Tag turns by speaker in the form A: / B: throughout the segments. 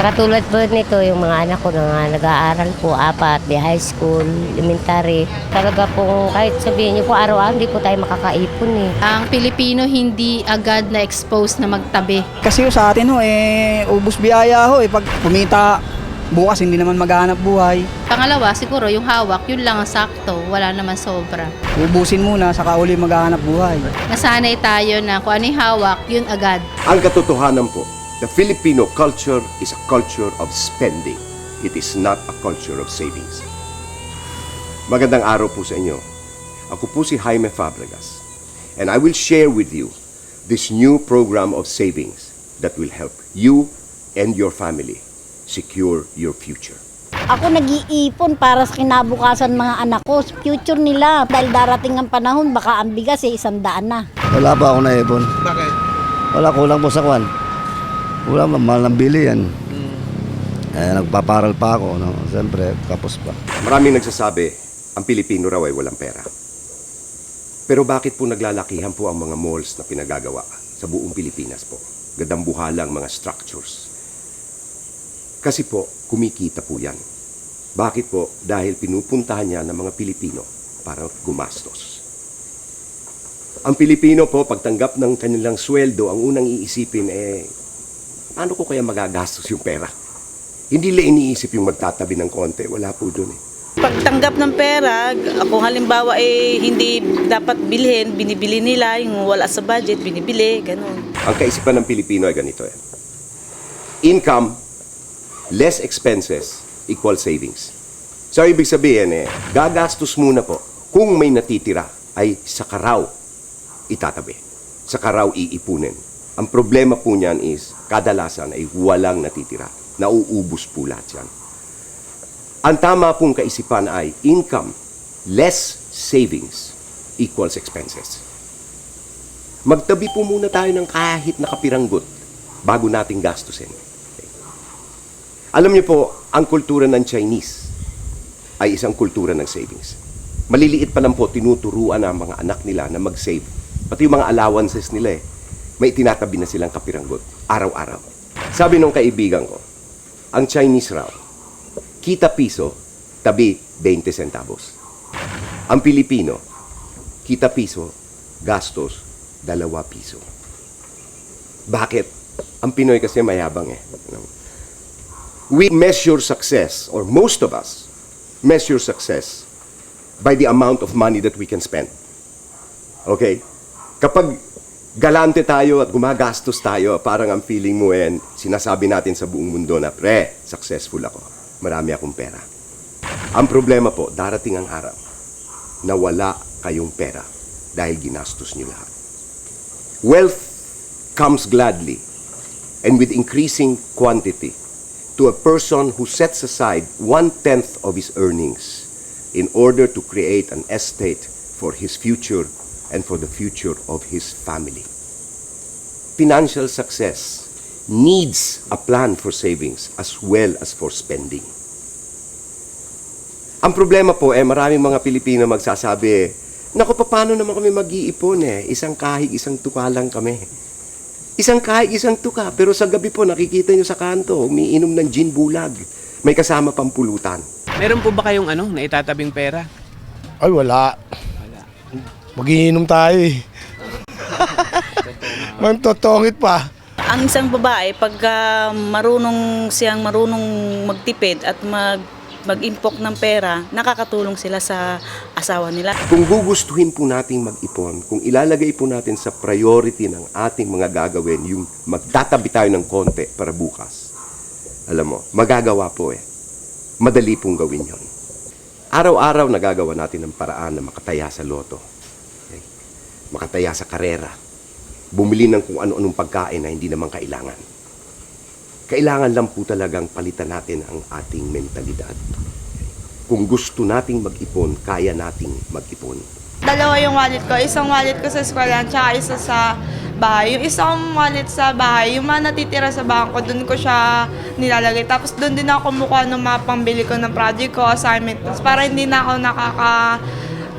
A: Katulad po nito, yung mga anak ko na nag-aaral po, 4, may high school, elementary. Talaga po, kahit sabihin niyo po araw-araw, hindi po tayo makakaipon eh.
B: Ang Pilipino hindi agad na expose na magtabi.
C: Kasi sa atin ubos biyaya pag kumita bukas hindi naman maghahanap buhay.
B: Pangalawa, siguro yung hawak, yun lang ang sakto, wala naman sobra.
C: Ubusin muna saka uli maghahanap buhay.
B: Nasanay tayo na kung ano yung hawak, yun agad.
D: Ang katotohanan po, the Filipino culture is a culture of spending. It is not a culture of savings. Magandang araw po sa inyo. Ako po si Jaime Fabregas. And I will share with you this new program of savings that will help you and your family secure your future.
E: Ako nag-iipon para sa kinabukasan mga anak ko, future nila. Dahil darating ang panahon, baka ang bigas 100 na.
F: Wala pa ako naipon.
G: Bakit?
F: Wala, kulang po sa kwan. Wala, mahal ng bili yan. Nagpaparal pa ako, no? Siyempre, kapos pa.
D: Maraming nagsasabi, ang Pilipino raw ay walang pera. Pero bakit po naglalakihan po ang mga malls na pinagagawa sa buong Pilipinas po? Gadambuhalang mga structures. Kasi po, kumikita po yan. Bakit po? Dahil pinupuntahan niya ng mga Pilipino para gumastos. Ang Pilipino po, pagtanggap ng kanilang sweldo, ang unang iisipin paano ko kaya magagastos yung pera? Hindi lang iniisip yung magtatabi ng konti. Wala po dun
H: Pagtanggap ng pera, kung halimbawa hindi dapat bilhin, binibili nila, yung wala sa budget, binibili, ganun.
D: Ang kaisipan ng Pilipino ay ganito Income, less expenses, equal savings. So, ibig sabihin gagastos muna po. Kung may natitira, ay saka raw itatabi. Saka raw iipunin. Ang problema po niyan is, kadalasan ay walang natitira. Nauubos po lahat yan. Ang tama pong kaisipan ay income, less savings, equals expenses. Magtabi po muna tayo ng kahit nakapiranggot bago nating gastusin. Okay. Alam niyo po, ang kultura ng Chinese ay isang kultura ng savings. Maliliit pa lang po, tinuturuan ang mga anak nila na mag-save. Pati yung mga allowances nila may tinatabi na silang kapiranggot, araw-araw. Sabi nung kaibigan ko, ang Chinese raw, kita piso, tabi 20 centavos. Ang Pilipino, kita piso, gastos 2 piso. Bakit? Ang Pinoy kasi mayabang We measure success, or most of us measure success by the amount of money that we can spend. Okay? Kapag galante tayo at gumagastos tayo, parang ang feeling mo sinasabi natin sa buong mundo na, pre, successful ako. Marami akong pera. Ang problema po, darating ang araw na wala kayong pera dahil ginastos niyo lahat. Wealth comes gladly and with increasing quantity to a person who sets aside 1/10 of his earnings in order to create an estate for his future and for the future of his family. Financial success needs a plan for savings as well as for spending. Ang problema po maraming mga Pilipino magsasabi, naku, paano naman kami mag-iipon isang kahig, isang tuka lang kami. Isang kahig, isang tuka, pero sa gabi po nakikita nyo sa kanto, umiinom ng gin bulag. May kasama pang pulutan.
G: Meron po ba kayong naitatabing pera?
I: Ay, wala. Magiinom tayo Mantotongit pa.
H: Ang isang babae, pag marunong magtipid at mag-impok ng pera, nakakatulong sila sa asawa nila.
D: Kung gugustuhin po nating mag-ipon, kung ilalagay po natin sa priority ng ating mga gagawin, yung magtatabi tayo ng konti para bukas, alam mo, magagawa po Madali pong gawin yon. Araw-araw nagagawa natin ng paraan na makataya sa loto. Okay? Makataya sa karera. Bumili ng kung ano-anong pagkain na hindi naman kailangan. Kailangan lang po talagang palitan natin ang ating mentalidad. Kung gusto nating mag-ipon, kaya nating mag-ipon.
J: Dalawa yung wallet ko. Isang wallet ko sa eskwela, tsaka isa sa bahay. Yung isang wallet sa bahay, yung mga natitira sa bangko, doon ko siya nilalagay. Tapos doon din ako kumukuha ng mga pambili ko ng project ko, assignment. Para hindi na ako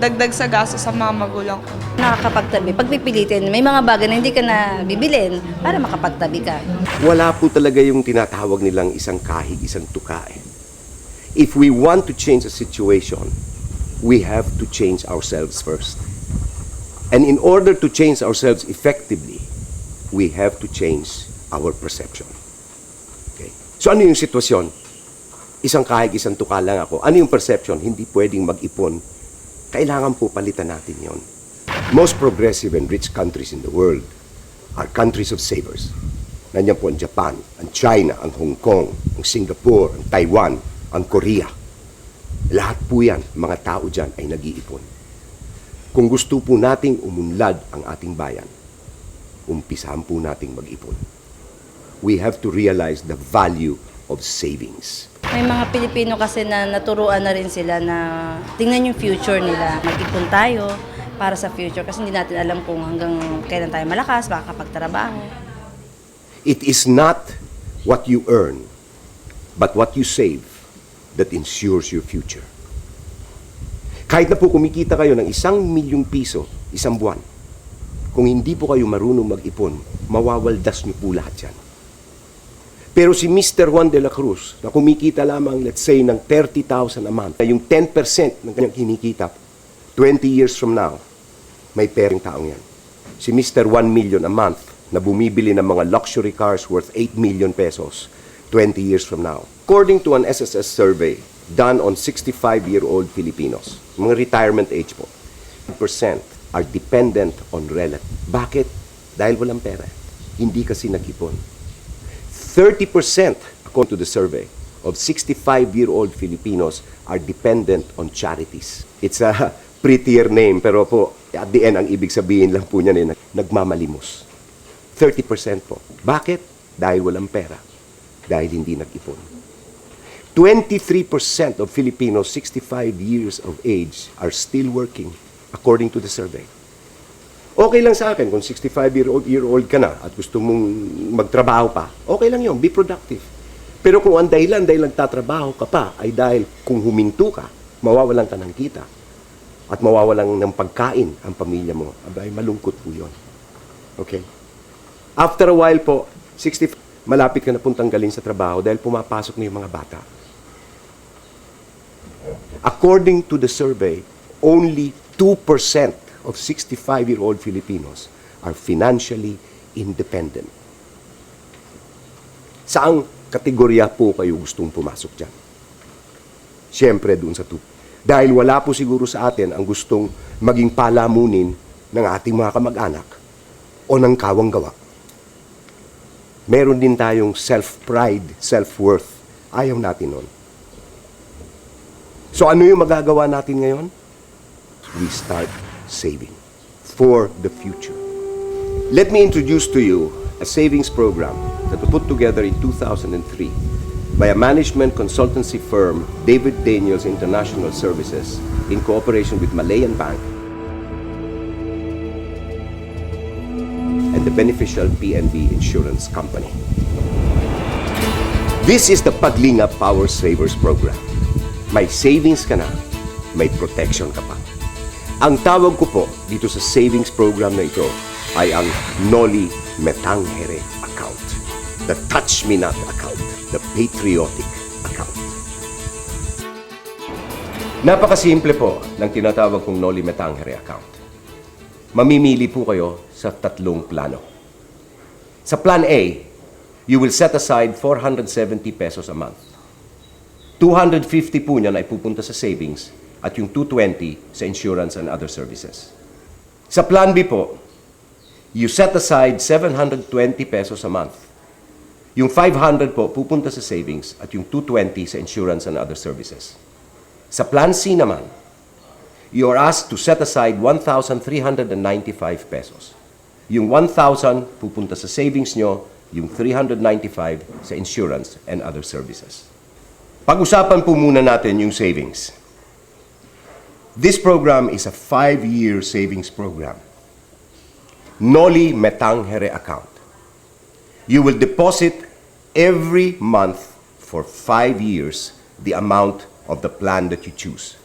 J: dagdag sa gasto sa mga magulang ko.
B: Nakakapagtabi. Pag pipilitin, may mga bagay na hindi ka na bibilin para makapagtabi ka.
D: Wala po talaga yung tinatawag nilang isang kahig, isang tuka eh. If we want to change a situation, we have to change ourselves first. And in order to change ourselves effectively, we have to change our perception. Okay? So ano yung sitwasyon? Isang kahig, isang tuka lang ako. Ano yung perception? Hindi pwedeng mag-ipon. Kailangan po palitan natin yon. Most progressive and rich countries in the world are countries of savers. Nandiyan po ang Japan, ang China, ang Hong Kong, ang Singapore, ang Taiwan, ang Korea. Lahat po yan, mga tao dyan ay nag-iipon. Kung gusto po nating umunlad ang ating bayan, umpisahan po nating mag-ipon. We have to realize the value of savings.
B: May mga Pilipino kasi na naturuan na rin sila na tingnan yung future nila. Mag-ipon tayo para sa future kasi hindi natin alam kung hanggang kailan tayo malakas, baka kapagtrabaho.
D: It is not what you earn, but what you save that ensures your future. Kahit na po kumikita kayo ng 1,000,000 piso isang buwan, kung hindi po kayo marunong mag-ipon, mawawaldas niyo po lahat yan. Pero si Mr. Juan de la Cruz, na kumikita lamang, let's say, ng 30,000 a month, yung 10% ng kanyang kinikita, 20 years from now, may perang taong yan. Si Mr. 1 million a month, na bumibili ng mga luxury cars worth 8 million pesos, 20 years from now. According to an SSS survey done on 65-year-old Filipinos, mga retirement age po, 10% are dependent on relative. Bakit? Dahil walang pera. Hindi kasi nag-ipon. 30%, according to the survey, of 65-year-old Filipinos are dependent on charities. It's a prettier name, pero po, at the end, ang ibig sabihin lang po niyan nagmamalimos. 30% po. Bakit? Dahil walang pera. Dahil hindi nag-ipon. 23% of Filipinos 65 years of age are still working, according to the survey. Okay lang sa akin kung 65-year-old ka na at gusto mong magtrabaho pa, okay lang yun, be productive. Pero kung ang dahilan dahil nagtatrabaho ka pa ay dahil kung huminto ka, mawawalan ka ng kita at mawawalan ng pagkain ang pamilya mo, abay malungkot po yun. Okay? After a while po, 65, malapit ka na pong tanggalin sa trabaho dahil pumapasok na yung mga bata. According to the survey, only 2% of 65-year-old Filipinos are financially independent. Saang kategorya po kayo gustong pumasok dyan? Siyempre, doon sa 2. Dahil wala po siguro sa atin ang gustong maging palamunin ng ating mga kamag-anak o ng kawang gawa. Meron din tayong self-pride, self-worth. Ayaw natin nun. So ano yung magagawa natin ngayon? We start saving for the future. Let me introduce to you a savings program that was put together in 2003 by a management consultancy firm, David Daniels International Services, in cooperation with Malayan Bank and the beneficial PNB Insurance Company. This is the Paglingap Power Savers Program. May savings ka na, may protection ka pa. Ang tawag ko po dito sa savings program na ito ay ang Noli Metangere account, the Touch Me Not account, the Patriotic account. Napakasimple po ng tinatawag kong Noli Metangere account. Mamimili po kayo sa 3 plano. Sa Plan A, you will set aside 470 pesos a month. 250 po niyan ay pupunta sa savings at yung 220 sa insurance and other services. Sa Plan B po, you set aside 720 pesos a month. Yung 500 po pupunta sa savings at yung 220 sa insurance and other services. Sa Plan C naman, you are asked to set aside 1,395 pesos. Yung 1,000 pupunta sa savings nyo, yung 395 sa insurance and other services. Pag-usapan po muna natin yung savings. This program is a 5-year savings program. Noli Metangere account. You will deposit every month for 5 years the amount of the plan that you choose.